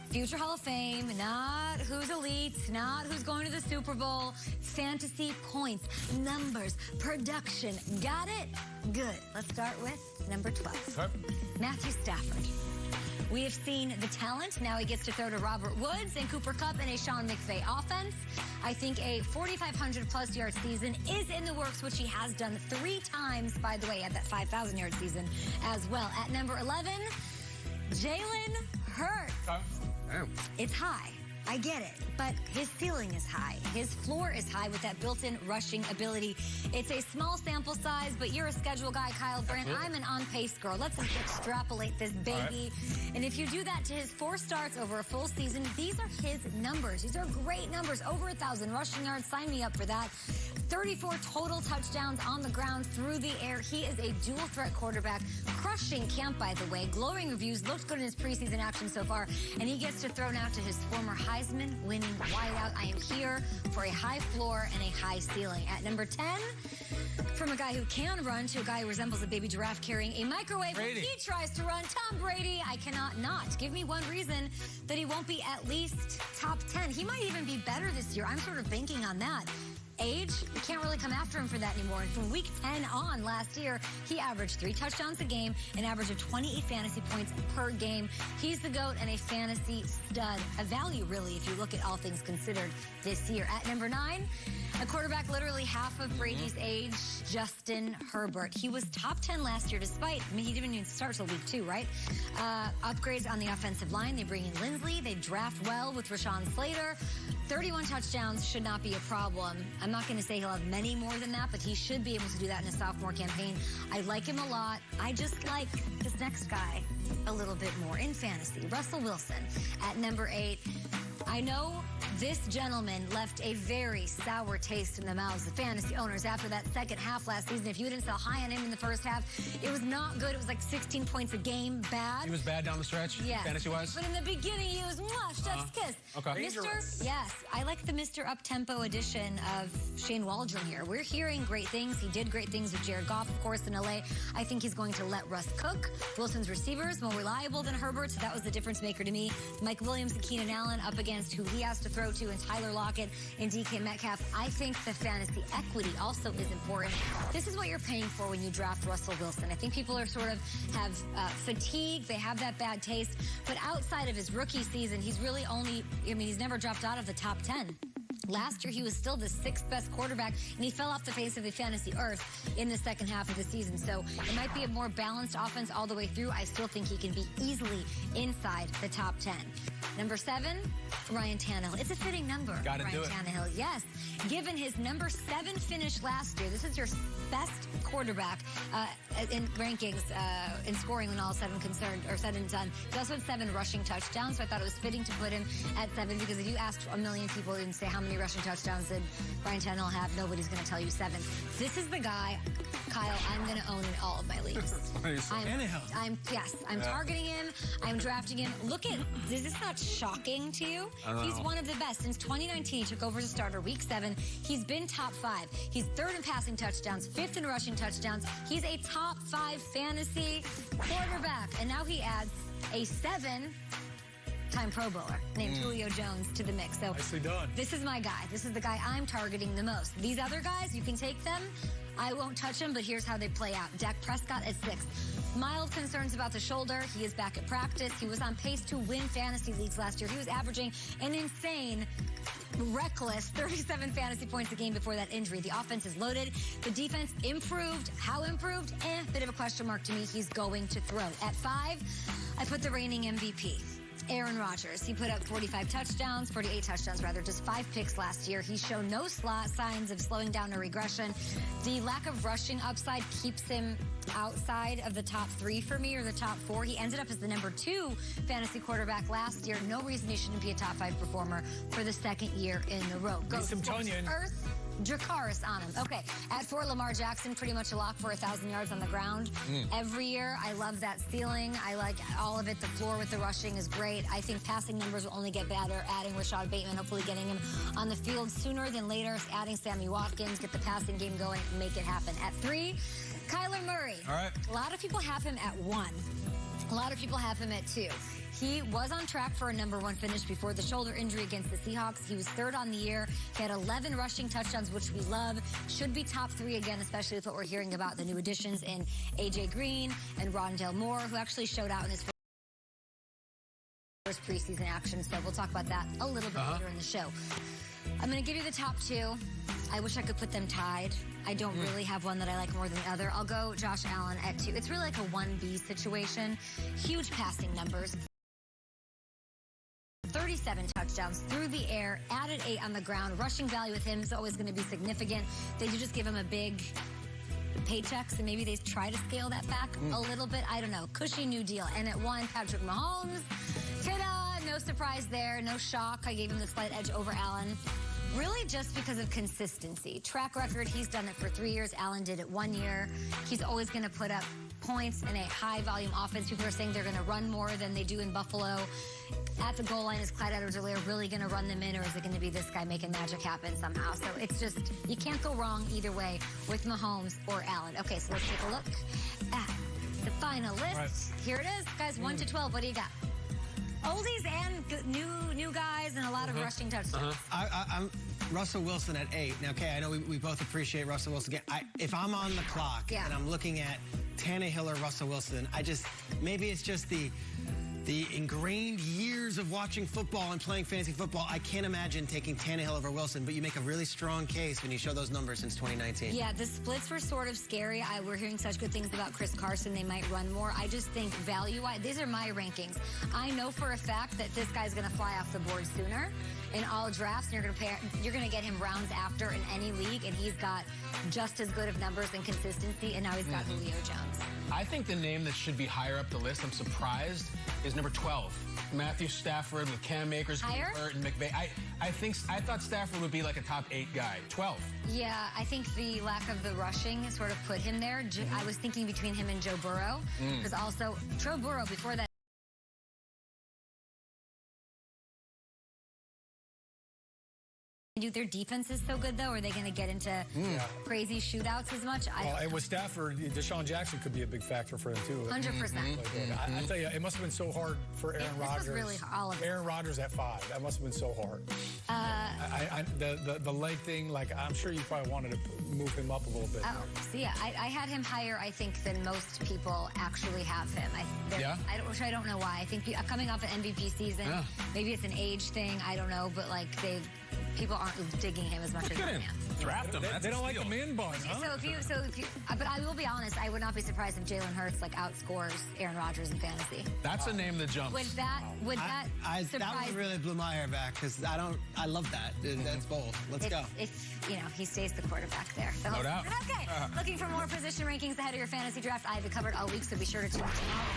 Future Hall of Fame, not who's elite, not who's going to the Super Bowl. Fantasy points, numbers, production. Got it? Good. Let's start with number 12. Okay. Matthew Stafford. We have seen the talent. Now he gets to throw to Robert Woods and Cooper Kupp in a Sean McVay offense. I think a 4,500-plus yard season is in the works, which he has done 3 times. By the way, he had that 5,000-yard season as well. At number 11, Jalen Hurts. It's high. I get it, but his ceiling is high. His floor is high with that built-in rushing ability. It's a small sample size, but you're a schedule guy, Kyle Brandt. I'm an on-pace girl. Let's extrapolate this baby. Right. And if you do that to his 4 starts over a full season, these are his numbers. These are great numbers. Over 1,000 rushing yards. Sign me up for that. 34 total touchdowns on the ground, through the air. He is a dual-threat quarterback. Crushing camp, by the way. Glowing reviews. Looked good in his preseason action so far. And he gets to throw now to his former Heisman-winning wideout. I am here for a high floor and a high ceiling. At number 10, from a guy who can run to a guy who resembles a baby giraffe carrying a microwave. Brady. He tries to run. Tom Brady. I cannot not. Give me one reason that he won't be at least top 10. He might even be better this year. I'm sort of banking on that. Age, you can't really come after him for that anymore. And from week 10 on last year, he averaged 3 touchdowns a game, an average of 28 fantasy points per game. He's the GOAT and a fantasy stud, a value really if you look at all things considered this year. At number 9, a quarterback literally half of Brady's age, Justin Herbert. He was top 10 last year despite, I mean, he didn't even start till week 2, right? Upgrades on the offensive line. They bring in Lindsley. They draft well with Rashawn Slater. 31 touchdowns should not be a problem. I'm not going to say he'll have many more than that, but he should be able to do that in a sophomore campaign. I like him a lot. I just like this next guy a little bit more in fantasy. Russell Wilson at number 8. I know this gentleman left a very sour taste in the mouths of fantasy owners after that second half last season. If you didn't sell high on him in the first half, it was not good. It was like 16 points a game. Bad. He was bad down the stretch, yes. fantasy-wise? But in the beginning, he was chef's kiss. Okay. Yes, I like the Mr. Up-Tempo edition of Shane Waldron here. We're hearing great things. He did great things with Jared Goff, of course, in L.A. I think he's going to let Russ cook. Wilson's receivers, more reliable than Herbert, so that was the difference maker to me. Mike Williams and Keenan Allen up against who he has to throw to, and Tyler Lockett and DK Metcalf. I think the fantasy equity also is important. This is what you're paying for when you draft Russell Wilson. I think people are sort of have fatigue. They have that bad taste. But outside of his rookie season, he's really only, I mean, he's never dropped out of the top 10. Last year, he was still the 6th best quarterback, and he fell off the face of the fantasy earth in the second half of the season. So it might be a more balanced offense all the way through. I still think he can be easily inside the top 10. Number 7, Ryan Tannehill. It's a fitting number, Ryan Tannehill. Yes. Given his number 7 finish last year, this is your best quarterback in rankings in scoring when all said and done. He also had 7 rushing touchdowns, so I thought it was fitting to put him at 7 because if you asked a million people and say how many rushing touchdowns did Ryan Tannehill have, nobody's going to tell you 7. This is the guy, Kyle, I'm going to own in all of my leagues. I'm targeting him. I'm drafting him. Look at, is this not shocking to you? He's one of the best. Since 2019, he took over as a starter week 7. He's been top 5. He's 3rd in passing touchdowns, 5th in rushing touchdowns. He's a top 5 fantasy quarterback. And now he adds a 7-time Pro Bowler named Julio Jones to the mix. So nicely done. This is my guy. This is the guy I'm targeting the most. These other guys, you can take them. I won't touch them, but here's how they play out. Dak Prescott at 6th. Mild concerns about the shoulder. He is back at practice. He was on pace to win fantasy leagues last year. He was averaging an insane, reckless 37 fantasy points a game before that injury. The offense is loaded. The defense improved. How improved? Bit of a question mark to me. He's going to throw. At 5, I put the reigning MVP. Aaron Rodgers. He put up 48 touchdowns, just 5 picks last year. He's shown no signs of slowing down or regression. The lack of rushing upside keeps him outside of the top 3 for me, or the top 4. He ended up as the number 2 fantasy quarterback last year. No reason he shouldn't be a top 5 performer for the 2nd year in a row. Go Earth. Dracarys on him. Okay, at 4, Lamar Jackson, pretty much a lock for 1,000 yards on the ground. Every year, I love that ceiling. I like all of it. The floor with the rushing is great. I think passing numbers will only get better. Adding Rashad Bateman, hopefully getting him on the field sooner than later. Adding Sammy Watkins, get the passing game going, make it happen. At 3, Kyler Murray. All right. A lot of people have him at 1. A lot of people have him at 2. He was on track for a #1 finish before the shoulder injury against the Seahawks. He was 3rd on the year. He had 11 rushing touchdowns, which we love. Should be top 3 again, especially with what we're hearing about the new additions in A.J. Green and Rondale Moore, who actually showed out in his first preseason action. So we'll talk about that a little bit later in the show. I'm going to give you the top 2. I wish I could put them tied. I don't really have one that I like more than the other. I'll go Josh Allen at 2. It's really like a 1B situation. Huge passing numbers. 37 touchdowns through the air, added 8 on the ground. Rushing value with him is always going to be significant. They do just give him a big paycheck, so maybe they try to scale that back a little bit. I don't know. Cushy new deal. And at 1, Patrick Mahomes. Ta-da! No surprise there. No shock. I gave him the slight edge over Allen. Really just because of consistency. Track record, he's done it for 3 years. Allen did it 1 year. He's always going to put up points in a high-volume offense. People are saying they're going to run more than they do in Buffalo. At the goal line, is Clyde Edwards-Helaire really going to run them in, or is it going to be this guy making magic happen somehow? So it's just, you can't go wrong either way with Mahomes or Allen. Okay, so let's take a look at the final list. Right. Here it is. Guys, 1 to 12. What do you got? Oldies and new guys and a lot of rushing touchdowns. I'm Russell Wilson at 8. Now, okay, I know we both appreciate Russell Wilson. If I'm on the clock and I'm looking at Tannehill or Russell Wilson, maybe it's just the ingrained years of watching football and playing fantasy football. I can't imagine taking Tannehill over Wilson, but you make a really strong case when you show those numbers since 2019. Yeah, the splits were sort of scary. We're hearing such good things about Chris Carson. They might run more. I just think value-wise, these are my rankings. I know for a fact that this guy's going to fly off the board sooner in all drafts, and you're going to get him rounds after in any league, and he's got just as good of numbers and consistency, and now he's got Julio Jones. I think the name that should be higher up the list, I'm surprised, is number 12. Matthew Stafford with Cam Akers, Hurt, and McVay. I thought Stafford would be like a top 8 guy. 12. Yeah, I think the lack of the rushing sort of put him there. I was thinking between him and Joe Burrow, because also Joe Burrow before that. Their defense is so good, though. Are they going to get into crazy shootouts as much? And with Stafford, Deshaun Jackson could be a big factor for him, too. 100%. I tell you, it must have been so hard for Aaron Rodgers. This was really all of it. Aaron Rodgers at 5. That must have been so hard. The leg thing, like, I'm sure you probably wanted to move him up a little bit. So yeah, I had him higher, I think, than most people actually have him. Which I don't know why. I think coming off an MVP season, maybe it's an age thing. I don't know, but like people aren't digging him as much as they can. Draft him. They don't like the man bun, huh? But I will be honest, I would not be surprised if Jalen Hurts outscores Aaron Rodgers in fantasy. That's a name that jumps. Would that surprise? That one really blew my hair back because I love that. That's bold. Let's go. If he stays the quarterback there. No doubt. Okay. Looking for more position rankings ahead of your fantasy draft. I have it covered all week, so be sure to tune in tomorrow.